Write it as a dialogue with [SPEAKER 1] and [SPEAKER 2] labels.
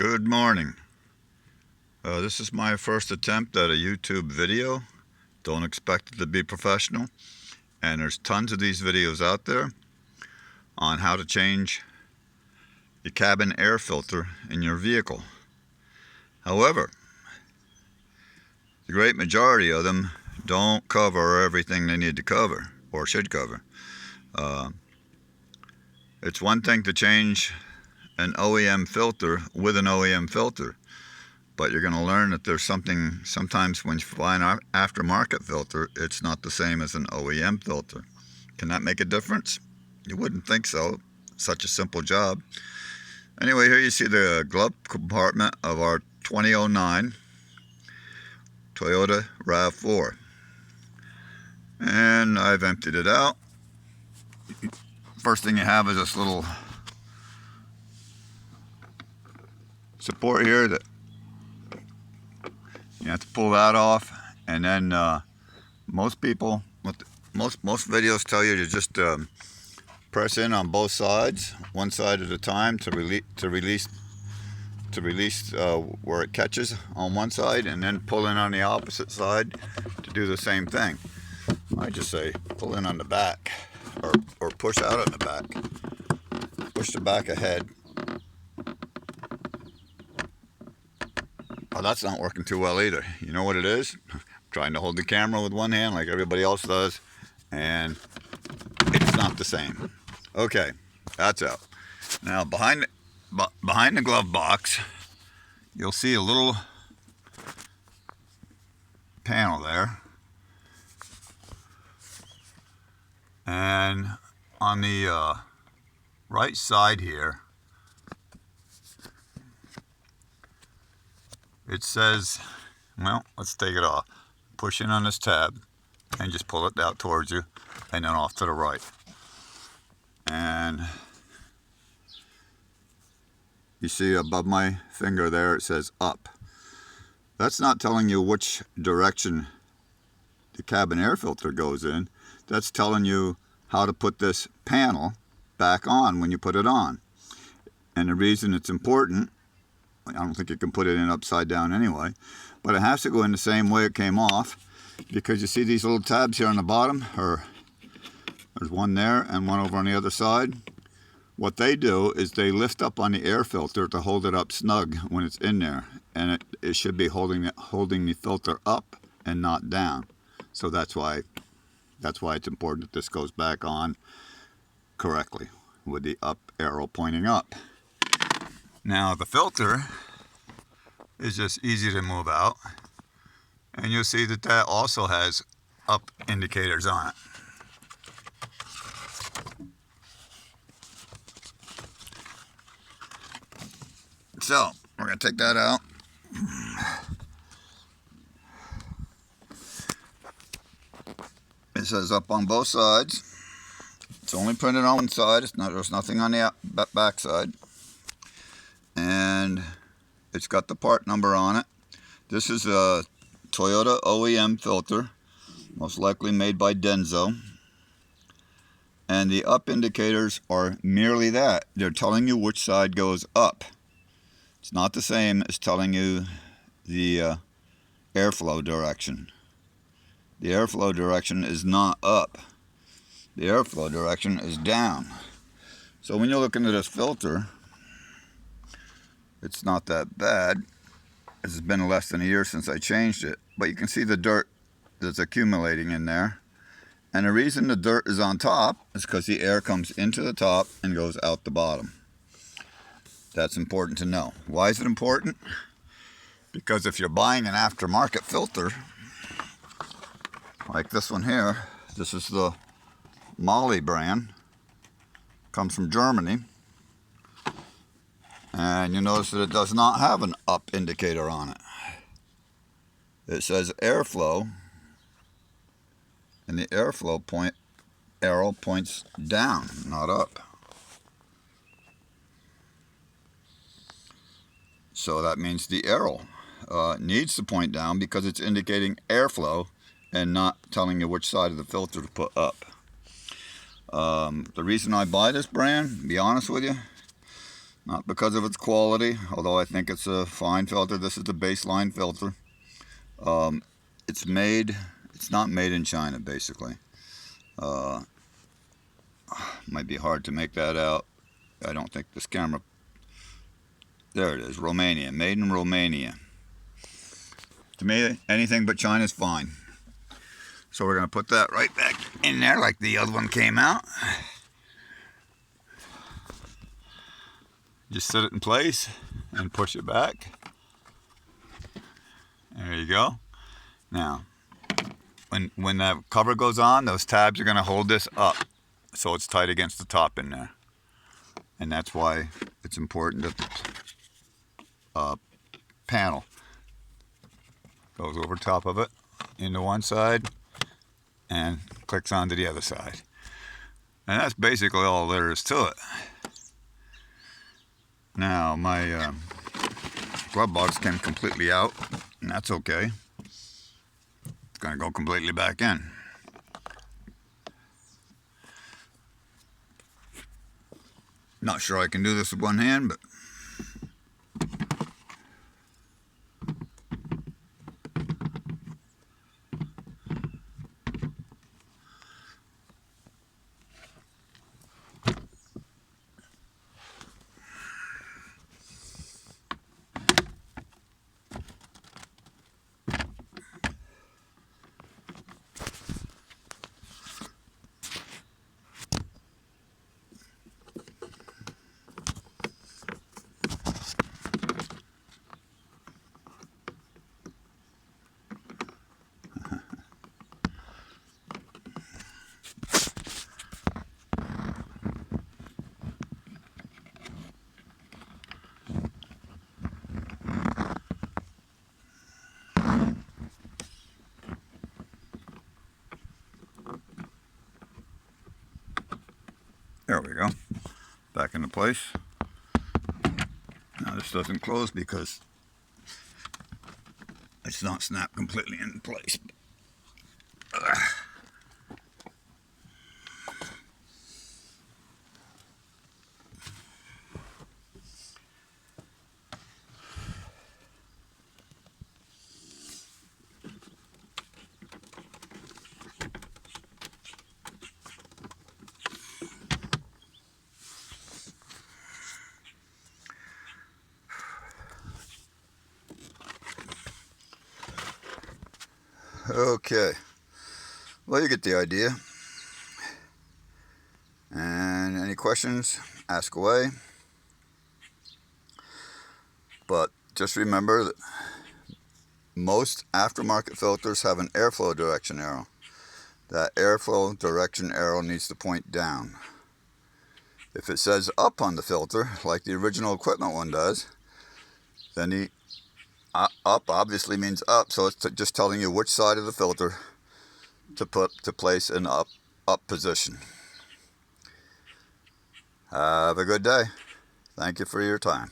[SPEAKER 1] Good morning. This is my first attempt at a YouTube video. Don't expect it to be professional. And there's tons of these videos out there on how to change the cabin air filter in your vehicle. However, the great majority of them don't cover everything they need to cover or should cover. It's one thing to change an OEM filter with an OEM filter, but you're going to learn that there's something, sometimes when you buy an aftermarket filter, it's not the same as an OEM filter. Can that make a difference? You wouldn't think so. Such a simple job. Anyway, here you see the glove compartment of our 2009 Toyota RAV4. And I've emptied it out. First thing you have is this little support here that you have to pull that off, and then most people, most videos tell you to just press in on both sides, one side at a time, to release where it catches on one side, and then pull in on the opposite side to do the same thing. I just say pull in on the back, or push out on the back. Push the back ahead. Oh, that's not working too well either. You know what it is? I'm trying to hold the camera with one hand like everybody else does, and it's not the same. Okay, that's out. Now behind the glove box, you'll see a little panel there, and on the right side here, it says, well, let's take it off. Push in on this tab and just pull it out towards you, and then off to the right. And you see above my finger there, it says up. That's not telling you which direction the cabin air filter goes in. That's telling you how to put this panel back on when you put it on. And the reason it's important, I don't think you can put it in upside down anyway, but it has to go in the same way it came off, because you see these little tabs here on the bottom, or there's one there and one over on the other side. What they do is they lift up on the air filter to hold it up snug when it's in there, and it should be holding the filter up and not down. So that's why it's important that this goes back on correctly with the up arrow pointing up. Now the filter is just easy to move out, and you'll see that that also has up indicators on it. So we're going to take that out. It says up on both sides. It's only printed on one side. There's nothing on the back side. And it's got the part number on it. This is a Toyota OEM filter, most likely made by Denso. And the up indicators are merely that. They're telling you which side goes up. It's not the same as telling you the airflow direction. The airflow direction is not up. The airflow direction is down. So when you look into this filter, it's not that bad. It's been less than a year since I changed it, but you can see the dirt that's accumulating in there. And the reason the dirt is on top is because the air comes into the top and goes out the bottom. That's important to know. Why is it important? Because if you're buying an aftermarket filter, like this one here, this is the Mahle brand, comes from Germany. And you notice that it does not have an up indicator on it. It says airflow, and the airflow arrow points down, not up. So that means the arrow needs to point down, because it's indicating airflow and not telling you which side of the filter to put up. The reason I buy this brand, to be honest with you, Not because of its quality, although I think it's a fine filter. This is the baseline filter. It's not made in China, basically. Might be hard to make that out. I don't think this camera, there it is, Romania, made in Romania. To me, anything but China's fine. So we're going to put that right back in there like the other one came out. Just set it in place and push it back. There you go. Now, when that cover goes on, those tabs are going to hold this up so it's tight against the top in there. And that's why it's important that the panel goes over top of it into one side and clicks onto the other side. And that's basically all there is to it. Now, my glove box came completely out, and that's okay. It's going to go completely back in. Not sure I can do this with one hand, but there we go. Back into place. Now this doesn't close because it's not snapped completely in place. Okay, well, you get the idea. And any questions, ask away. But just remember that most aftermarket filters have an airflow direction arrow. That airflow direction arrow needs to point down. If it says up on the filter, like the original equipment one does, then the up obviously means up, so it's just telling you which side of the filter to place in up position. Have a good day. Thank you for your time.